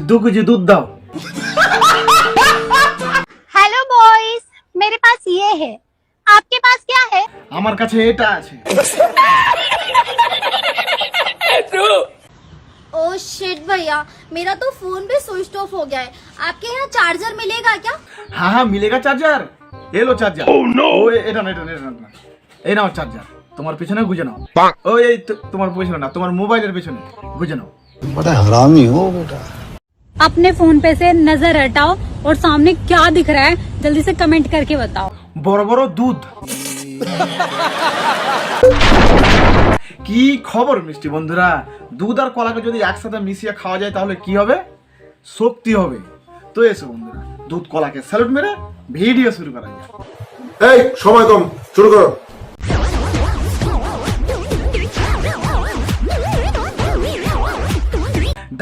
2 KG दूध दाओ। Hello boys, मेरे पास ये है, आपके पास क्या है? আমার কাছে এটা আছে। ओह शिट भैया, मेरा तो फोन भी स्विच ऑफ हो गया है। आपके यहाँ चार्जर मिलेगा क्या? हाँ हाँ मिलेगा चार्जर। ये लो चार्जर। ও এটা না এটা না এটা না। এই নাও চার্জার। তোমার পিছনে গুজে নাও। ও এই তোমার পিছনে না, তোমার মোবাইলের পিছনে গুজে নাও। बड़ा हरामी हो बेटा। अपने फोन पे से नजर हटाओ और सामने क्या दिख रहा है जल्दी से कमेंट करके बताओ। বড় বড় দুধ। কি খবর মিষ্টি বন্ধুরা, দুধ আর কলাকে যদি একসাথে মিশিয়ে খাওয়া যায় তাহলে কি হবে? শক্তি হবে। তো এসো বন্ধুরা, দুধ কলাকে স্যালুট মেরে ভিডিও শুরু করা যাক। এই সময় কম, শুরু করো।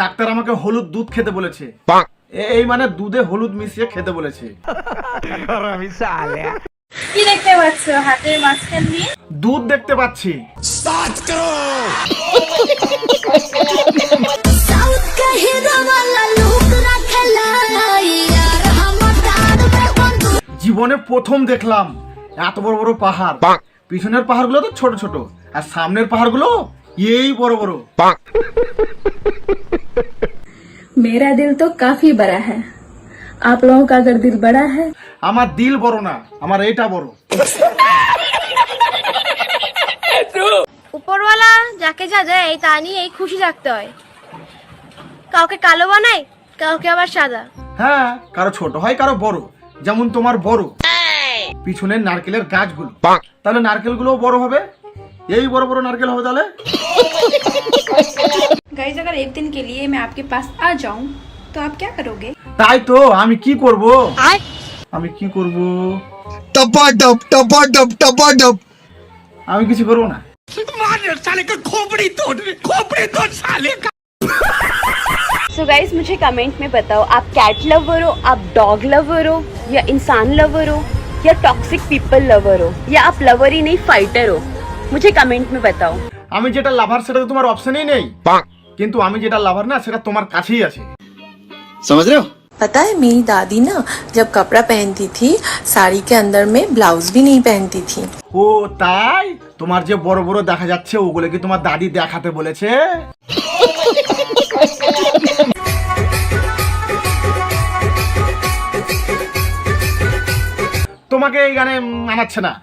ডাক্তার আমাকে হলুদ দুধ খেতে বলেছে। এই মানে দুধে হলুদ মিশিয়ে খেতে বলেছে। কি দেখতে পাচ্ছ হাতের মাঝখান দিয়ে? দুধ দেখতে পাচ্ছি। জীবনে প্রথম দেখলাম এত বড় বড় পাহাড়। পিছনের পাহাড়গুলো তো ছোট ছোট আর সামনের পাহাড়গুলো এই বড় বড়। मेरा दिल तो काफी बड़ा है, आप लोगों का अगर दिल बड़ा है। আমার দিল বড় না, আমার এটা বড়। উপরওয়ালা যাকে যা দেয় তা নিয়েই খুশি থাকতে হয়। কাউকে কালো বানায়, কাউকে আবার সাদা। হ্যাঁ, কারো ছোট হয় কারো বড়, যেমন তোমার বড়। পিছনের নারকেলের গাছগুলো, তাহলে নারকেলগুলো বড় হবে। এই বড় বড় নারকেল হবে তাহলে। गाइस, अगर एक दिन के लिए मैं आपके पास आ जाऊं तो आप क्या करोगे? তাই তো আমি কি করব? আমি কি করব? टपाटप टपाटप टपाटप। আমি কিছু করব না। सो गाइस, मुझे कमेंट में बताओ, आप कैट लवर हो, आप डॉग लवर हो, या इंसान लवर हो, या टॉक्सिक पीपल लवर हो, या आप लवर ही नहीं फाइटर हो? मुझे कमेंट में बताओ। আমি যেটা লাভার সেটা তো তোমার অপশনই নেই, কিন্তু আমি যেটা লাভার না সেটা তোমার কাছেই আছে। समझ रहे हो? पता है मेरी दादी ना जब कपड़ा पहनती थी साड़ी के अंदर में ब्लाउज भी नहीं पहनती थी। ও তাই? তোমার যে বড় বড় দেখা যাচ্ছে ওগুলো কি তোমার দাদি দেখাতে বলেছে? তোমাকে এই গানে মানাচ্ছে না।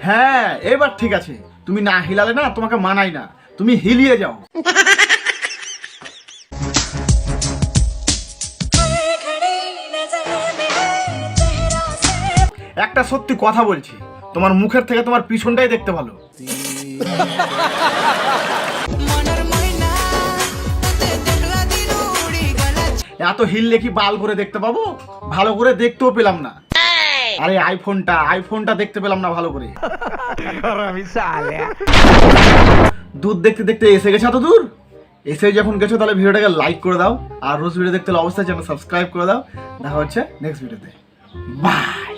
হ্যাঁ এবার ঠিক আছে, তুমি না হিলালে না তোমাকে মানাই না, তুমি হিলিয়ে যাও। একটা সত্যি কথা বলছি, তোমার মুখের থেকে তোমার পিছনটাই দেখতে ভালো। এত হিললে কি বাল করে দেখতে পাবো? ভালো করে দেখতেও পেলাম না। আরে আইফোনটা দেখতে পেলাম না ভালো করে। দুধ দেখতে দেখতে এসে গেছে এত দূর। এসে যখন গেছো তাহলে ভিডিওটাকে লাইক করে দাও, আর রোজ ভিডিও দেখতে হলে অবশ্যই চ্যানেল সাবস্ক্রাইব করে দাও। দেখা হচ্ছে নেক্সট ভিডিওতে। বাই।